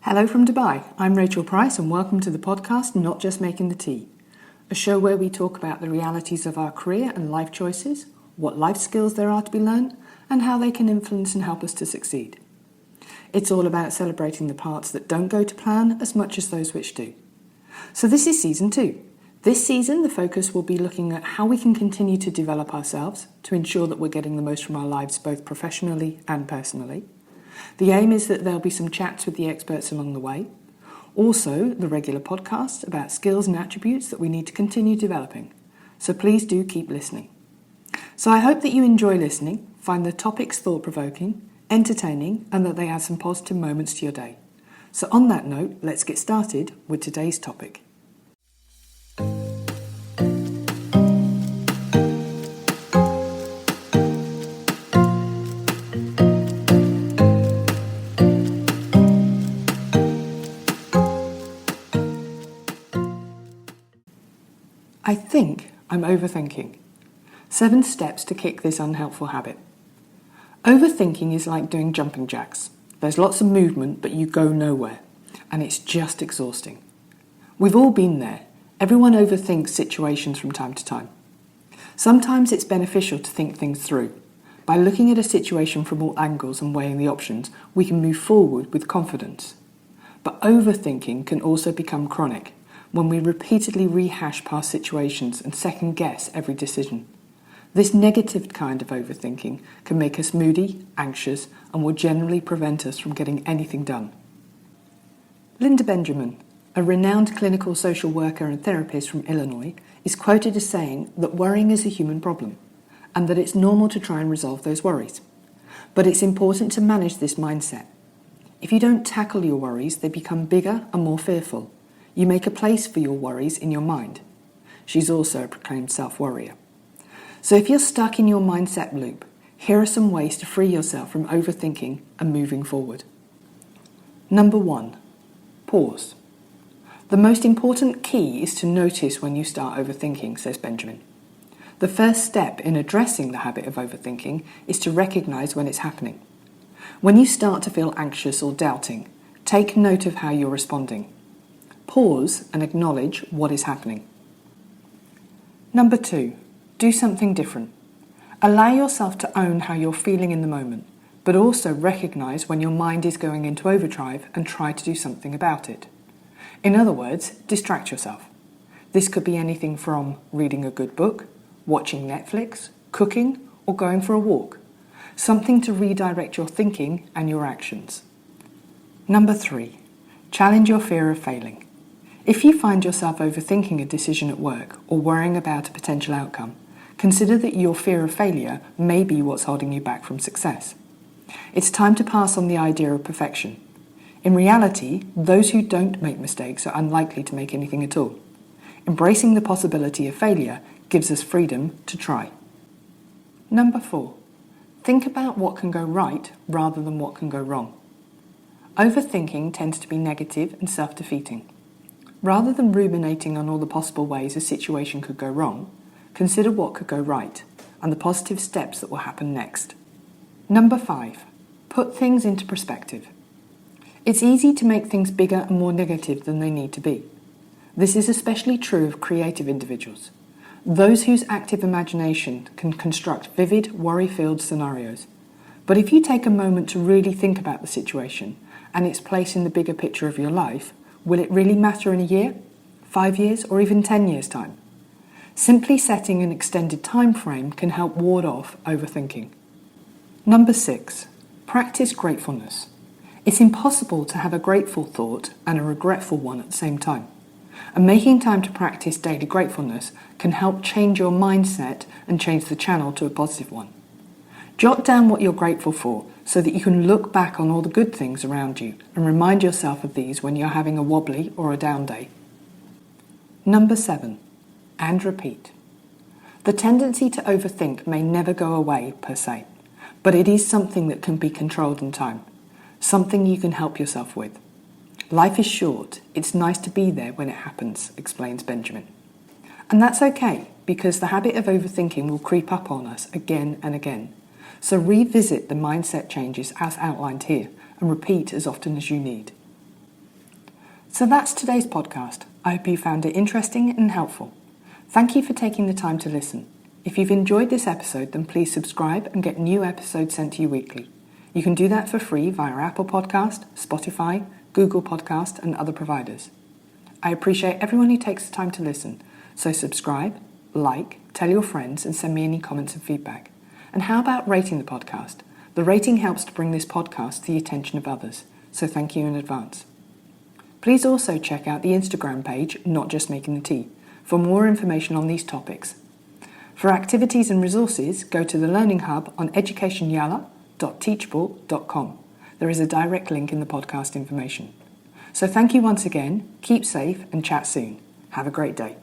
Hello from Dubai. I'm Rachel Price and welcome to the podcast Not Just Making the Tea, a show where we talk about the realities of our career and life choices, what life skills there are to be learned, and how they can influence and help us to succeed. It's all about celebrating the parts that don't go to plan as much as those which do. So this is season 2. This season, the focus will be looking at how we can continue to develop ourselves to ensure that we're getting the most from our lives both professionally and personally. The aim is that there'll be some chats with the experts along the way. Also, the regular podcasts about skills and attributes that we need to continue developing. So please do keep listening. So I hope that you enjoy listening, find the topics thought-provoking, entertaining, and that they add some positive moments to your day. So on that note, let's get started with today's topic. I think I'm overthinking. 7 steps to kick this unhelpful habit. Overthinking is like doing jumping jacks. There's lots of movement, but you go nowhere, and it's just exhausting. We've all been there. Everyone overthinks situations from time to time. Sometimes it's beneficial to think things through. By looking at a situation from all angles and weighing the options, we can move forward with confidence. But overthinking can also become chronic, when we repeatedly rehash past situations and second-guess every decision. This negative kind of overthinking can make us moody, anxious, and will generally prevent us from getting anything done. Linda Benjamin, a renowned clinical social worker and therapist from Illinois, is quoted as saying that worrying is a human problem, and that it's normal to try and resolve those worries. But it's important to manage this mindset. If you don't tackle your worries, they become bigger and more fearful. You make a place for your worries in your mind. She's also a proclaimed self-worrier. So if you're stuck in your mindset loop, here are some ways to free yourself from overthinking and moving forward. Number 1, pause. The most important key is to notice when you start overthinking, says Benjamin. The first step in addressing the habit of overthinking is to recognize when it's happening. When you start to feel anxious or doubting, take note of how you're responding. Pause and acknowledge what is happening. Number 2, do something different. Allow yourself to own how you're feeling in the moment, but also recognize when your mind is going into overdrive and try to do something about it. In other words, distract yourself. This could be anything from reading a good book, watching Netflix, cooking, or going for a walk. Something to redirect your thinking and your actions. Number 3, challenge your fear of failing. If you find yourself overthinking a decision at work or worrying about a potential outcome, consider that your fear of failure may be what's holding you back from success. It's time to pass on the idea of perfection. In reality, those who don't make mistakes are unlikely to make anything at all. Embracing the possibility of failure gives us freedom to try. Number 4, think about what can go right rather than what can go wrong. Overthinking tends to be negative and self-defeating. Rather than ruminating on all the possible ways a situation could go wrong, consider what could go right and the positive steps that will happen next. Number 5, put things into perspective. It's easy to make things bigger and more negative than they need to be. This is especially true of creative individuals, those whose active imagination can construct vivid, worry-filled scenarios. But if you take a moment to really think about the situation and its place in the bigger picture of your life, will it really matter in a year, 5 years, or even 10 years' time? Simply setting an extended time frame can help ward off overthinking. Number 6, practice gratefulness. It's impossible to have a grateful thought and a regretful one at the same time. And making time to practice daily gratefulness can help change your mindset and change the channel to a positive one. Jot down what you're grateful for so that you can look back on all the good things around you and remind yourself of these when you're having a wobbly or a down day. Number 7, and repeat. The tendency to overthink may never go away per se, but it is something that can be controlled in time, something you can help yourself with. Life is short, it's nice to be there when it happens, explains Benjamin. And that's okay, because the habit of overthinking will creep up on us again and again. So revisit the mindset changes as outlined here and repeat as often as you need. So that's today's podcast. I hope you found it interesting and helpful. Thank you for taking the time to listen. If you've enjoyed this episode, then please subscribe and get new episodes sent to you weekly. You can do that for free via Apple Podcast, Spotify, Google Podcast, and other providers. I appreciate everyone who takes the time to listen, so subscribe, like, tell your friends, and send me any comments and feedback. And how about rating the podcast? The rating helps to bring this podcast to the attention of others, so thank you in advance. Please also check out the Instagram page, Not Just Making the Tea, for more information on these topics. For activities and resources, go to the Learning Hub on educationyala.teachable.com. There is a direct link in the podcast information. So thank you once again, keep safe and chat soon. Have a great day.